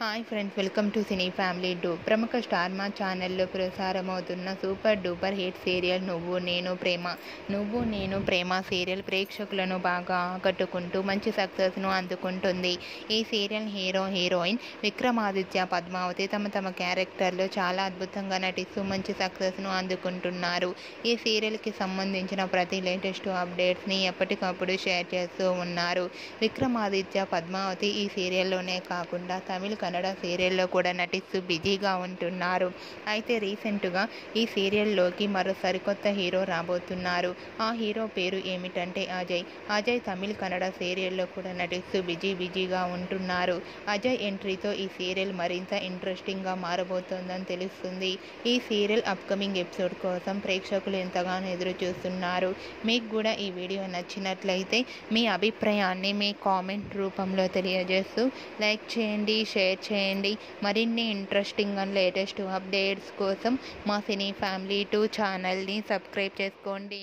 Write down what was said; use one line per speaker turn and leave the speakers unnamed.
Hi friends, welcome to cine family 2. ప్రముఖ star మా ఛానల్లో ప్రసారమవుతున్న సూపర్ డూపర్ హిట్ సీరియల్ నువ్వు నేను ప్రేమ సీరియల్ ప్రేక్షకులను బాగా ఆకట్టుకుంటూ మంచి సక్సెస్ను అందుకుంటుంది. ఈ సీరియల్ హీరోయిన్ విక్రమాదిత్య, పద్మావతి తమ క్యారెక్టర్లో చాలా అద్భుతంగా నటిస్తూ మంచి సక్సెస్ను అందుకుంటున్నారు. ఈ సీరియల్కి సంబంధించిన ప్రతి లేటెస్ట్ అప్డేట్స్ని ఎప్పటికప్పుడు షేర్ చేస్తూ ఉన్నారు. విక్రమాదిత్య, పద్మావతి ఈ సీరియల్లోనే కాకుండా తమిళ, కన్నడ సీరియల్లో కూడా నటిస్తూ బిజీగా ఉంటున్నారు. అయితే రీసెంట్గా ఈ సీరియల్లోకి మరో సరికొత్త హీరో రాబోతున్నారు. ఆ హీరో పేరు ఏమిటంటే అజయ్ తమిళ, కన్నడ సీరియల్లో కూడా నటిస్తూ బిజీగా ఉంటున్నారు. అజయ్ ఎంట్రీతో ఈ సీరియల్ మరింత ఇంట్రెస్టింగ్గా మారబోతోందని తెలుస్తుంది. ఈ సీరియల్ అప్కమింగ్ ఎపిసోడ్ కోసం ప్రేక్షకులు ఎంతగానో ఎదురు చూస్తున్నారు. మీకు కూడా ఈ వీడియో నచ్చినట్లయితే మీ అభిప్రాయాన్ని మీ కామెంట్ రూపంలో తెలియజేస్తూ లైక్ చేయండి, షేర్ చేయండి. మరిన్ని ఇంట్రెస్టింగ్ అండ్ లేటెస్ట్ అప్డేట్స్ కోసం మా సినీ ఫ్యామిలీ 2 ఛానల్ని సబ్స్క్రైబ్ చేసుకోండి.